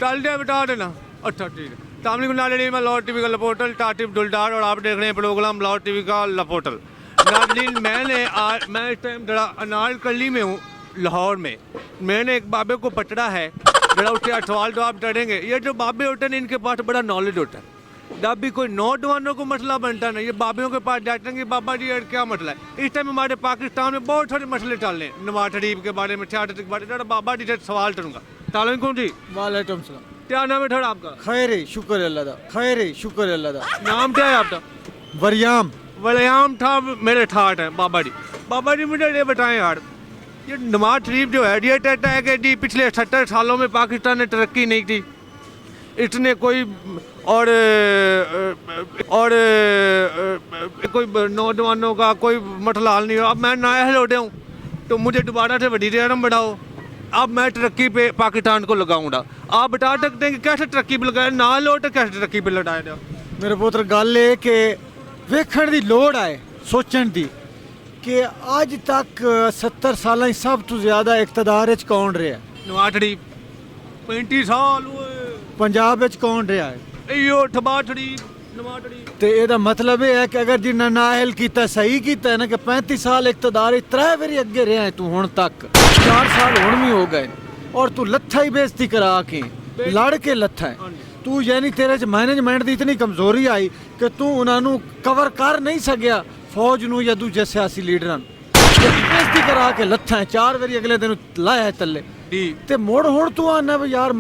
चल दे बता देना। अच्छा ठीक है। सामने नाजरीन, मैं लाहौर टीवी का लपोटल टाटिफ डुलडार और आप देख रहे हैं प्रोग्राम लाहौर टीवी का लपोटल। नाजरीन मैं इस टाइम जरा अनारकली में हूँ लाहौर में। मैंने एक बाबे को पकड़ा है, जरा उससे सवाल जवाब करेंगे। ये जो बाबे होते हैं इनके पास बड़ा नॉलेज होता है। जब भी कोई नौजवानों को मसला बनता नहीं, ये बाबियों के पास जाते हैं कि बाबा जी यार क्या मसला है। इस टाइम हमारे पाकिस्तान में बहुत सारे मसले चल रहे हैं, नवाज शरीफ के बारे में, सियासत के बारे में। जरा बाबा जी से सवाल करूँगा। सलाम जी। वालेकुम सलाम। क्या नाम है थोड़ा आपका? खैर है, शुक्र अल्लाह दा। खैर है, शुक्र अल्लाह दा। नाम क्या है आपका? वरियाम। वलियाम था मेरे ठाट है बाबा जी। बाबा जी मुझे ये बताएं यार, ये नवाज शरीफ जो है ये कहता है कि जी पिछले 70 सालों में पाकिस्तान ने तरक्की नहीं की, इसने कोई और कोई नौजवानों का कोई मसला हल नहीं हुआ। अब मैं नया लौटे हूँ तो मुझे दोबारा से वज़ीर आज़म बढ़ाओ। अब मैं तरक्की पे पाकिस्तान को लगाऊंगा। आप बता सकते हैं कि कैसे तरक्की पे लगाया, ना लौट कैसे तरक्की पे लटाया जाए? मेरे पुत्र गल है कि वेखण दी लोड़ है, सोचण दी कि अज तक 70 साल सब तो ज्यादा इकतदार च कौन रहा है? नवाज शरीफ 35 साल हुए। पंजाब च कौन रहा है? यो ठबा शरीफ, नवाज शरीफ। तो ਇਹਦਾ मतलब ਇਹ ਹੈ ਕਿ ਅਗਰ ਜਿੰਨਾ ਨਾਹਿਲ ਕੀਤਾ ਸਹੀ ਕੀਤਾ ਹੈ ਨਾ ਕਿ 35 ਸਾਲ ਇਕਤਦਾਰ ਹੀ 3 ਵਾਰੀ ਅੱਗੇ ਰਿਹਾ ਹੈ ਤੂੰ ਹੁਣ ਤੱਕ 4 ਸਾਲ ਹੁਣ ਵੀ ਹੋ ਗਏ और तू लत्था ही बेइज्जती करा के लड़ के लत्था है तू, यानी तेरे च मैनेजमेंट की इतनी कमजोरी आई कि तू उन्होंने कवर कर नहीं सकिया फौज नू या दूजे सियासी लीडर बेइज्जती करा के लत्था है 4 वारी अगले दिन लाया है तले ते मुड़ हुण तू आना भी यार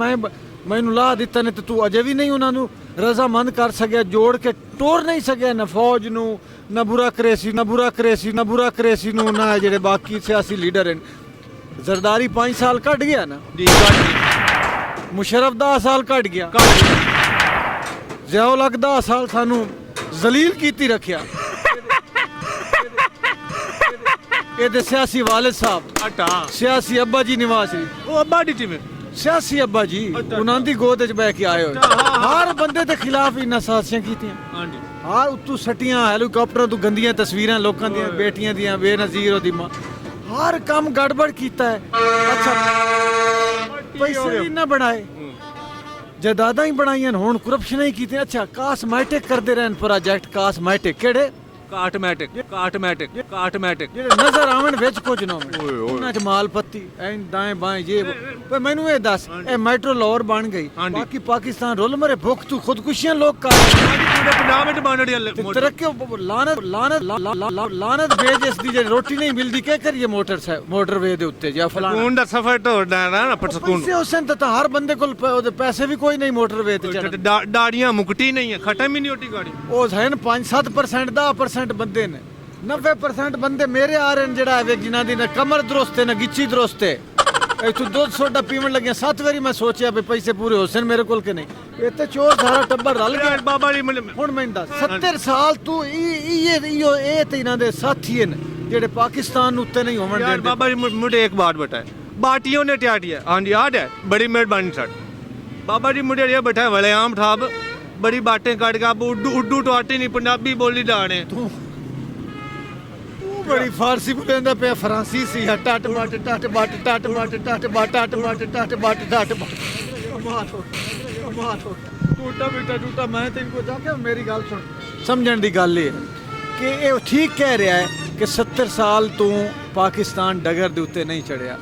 मैनू ला दिता ने, तो तू अजे भी नहीं उन्होंने रजामंद कर सकिया, जोड़ के टोर नहीं सकिया ना फौज नू, ना बुरा करेसी नू, ना जेडे बाकी सियासी लीडर हैं। जरदारी 5 साल कट गया ना, मुशर्रफ 10 साल कट गया, ज़ियाउल हक 10 साल सानू जलील कीती रखिया। ये सियासी वालिद साहब, सियासी अब्बा जी नवाज शरीफ, वो अब्बा डी में सियासी अब्बा जी उन्होंने दी गोद च बह के आए हो, हर बंदे के खिलाफ इन्ना साजिशां कीतियां, हर उत्तू सट्टियां हेलीकॉप्टर तू गंदियां तस्वीरां लोकां दियां बेटियां दियां बेनज़ीर ओदी मां, हर काम गड़बड़ कीता है। अच्छा पैसे भी ना बनाए, जायदादां ही बनाइयां, हुण करप्शन ही कीती। अच्छा कास्मैटिक करदे रहन प्रोजेक्ट, कास्मैटिक केड़े? काटमैटिक जेडे नजर आवन विच कुछ ना होवे, उन्हां च माल पत्ती ऐन दाएं बाएं जे पे मैनू ये दस ए मेट्रो लाहौर बन गई, बाकी पाकिस्तान रोल मरे भुख तू खुदकुशियां लोग कर पूरे पंजाब विच बन रही तरक्की लानत भेज इस दी जे रोटी नहीं मिलदी के करिए मोटरवे दे उत्ते या फलाना सुकून दा सफर तो ना पर सुकून पैसे उसन तो हर बंदे कोल पैसे भी कोई नहीं मोटरवे ते चढ़न, दाड़ियां मुकती नहीं है, खत्म ही नहीं होती गाड़ी। ओ है 5-7% 10% बंदे ने, 90% बंदे मेरे आ रहे हैं जेड़ा है जिन्हां दी ना कमर दुरुस्त है ना गिच्ची दुरुस्त है। तू 2 सोडा पीवन लगे 7 वारी मैं सोचिया भी पैसे पूरे होसन मेरे कोल के नहीं, ये तो चोर सारा टब्बर रल गया बाबा जी। हुण मैं दस 70 साल तू ये ते इन्हां दे साथी ने जेड़े पाकिस्तान उत्ते नहीं होवन देंदे। बाबा जी मुझे एक बात बताए, बाटियों ने क्या किया? हाँ जी याद है, बड़ी मेहरबानी सर। बाबा जी मुझे ये बैठा है वलियाम साहब, बड़ी बातें कर के आप उर्दू तो आती नहीं, पंजाबी बोली जाने तू बड़ी फारसी बोलेंदा पे फ्रांसीसी है टट बट टट बट टट बट टट बट टट बट टट बट टट बट टूटा बेटा टूटा। मैं तेन को जाके मेरी गल सुन, समझण दी गल है कि ये ठीक कह रहा है कि 70 साल तू पाकिस्तान डगर दे उत्ते नहीं चढ़िया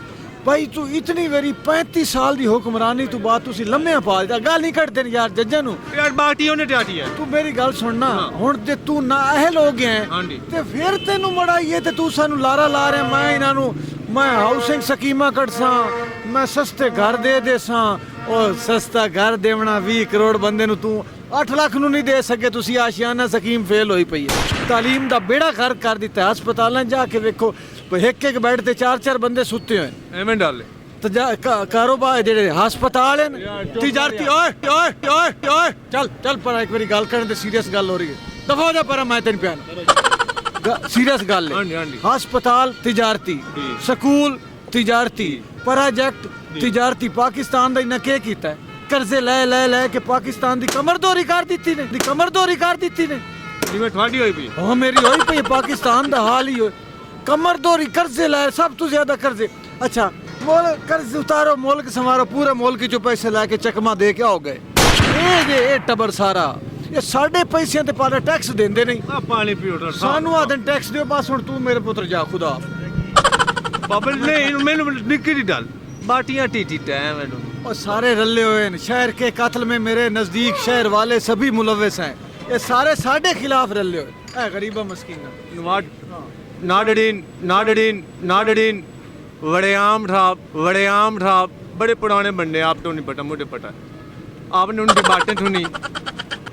भाई, तू इतनी वारी 35 साल दी हुक्मरानी तू बात तुसी लम्हे पा दिता, गल नहीं कटदे यार जज्जां नू यार बाटियों ने क्या किया? तू मेरी गल सुनना, हुण ते तू ना अहल हो गया है ते फिर तेनू मड़ाइए ते तू सानू लारा ला रहे मैं इन्हां नू मैं हाउसिंग स्कीमां कटसां, मैं सस्ते घर दे सां। ओ सस्ता घर देवना 20 करोड़ बंदे नू तू 8 लाख नू नहीं दे सके, तुसी आशियाना स्कीम फेल होई पई है। तालीम दा बेड़ा गर्क कर दिता है, हस्पतालां जाके वेखो एक बेड ते 4-4 बंदे सुते हुए एवें डाले तो कारोबार जेडे हस्पताल हैं तिजारती। ओए ओए ओए ओए चल चल पर एक बारी गल करन ते सीरियस गल हो रही है, दफा हो जा पर मैं तेन प्यान सीरियस गल है। हस्पताल तिजारती, स्कूल तिजारती, प्रोजेक्ट तिजारती, पाकिस्तान दा इन्ना के कीता है? कर्जे ले के पाकिस्तान दी कमरदोरी कर दित्ती ने, जिवें तुहाडी होई पई। हां मेरी होई पई, पाकिस्तान दा हाल ही होए कमरदोरी कर्जे लाए सब तो ज्यादा कर्जे। अच्छा मोल कर्ज उतारो मुल्क संवारो पूरे मुल्क चो पैसे लेके चकमा दे के आओ गए ये टबर सारा ये साढ़े पैसे ते पाले टैक्स देंदे नहीं ਆ ਪਾਣੀ ਪੀਓ ਡਾਕਟਰ ਸਾਹਿਬ सानू आदन टैक्स दियो बस हुन तू मेरे पुत्र जा खुदा ਬਾਬਾ ਨਹੀਂ ਮੈਨੂੰ ਨਿੱਕੀ ਦੀ ਡਲ ਬਾਟੀਆਂ ਟੀਟੀ ਟਾਈਮ ਮੈਨੂੰ और सारे रले हुए हैं शहर के कत्ल में मेरे नजदीक शहर वाले सभी मुलविस हैं ये सारे साढ़े खिलाफ रले हुए ऐ गरीबा मस्कीना नाडडीन वड़ेआम ठाप बड़े पुराने बंदे आप तो नहीं पता मुझे पता आपने उनकी बातें सुनी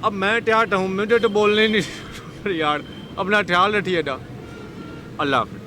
अब मैं क्या हूँ मुझे तो बोलने नहीं यार अपना ख्याल रखिएगा अल्लाह हाफिज़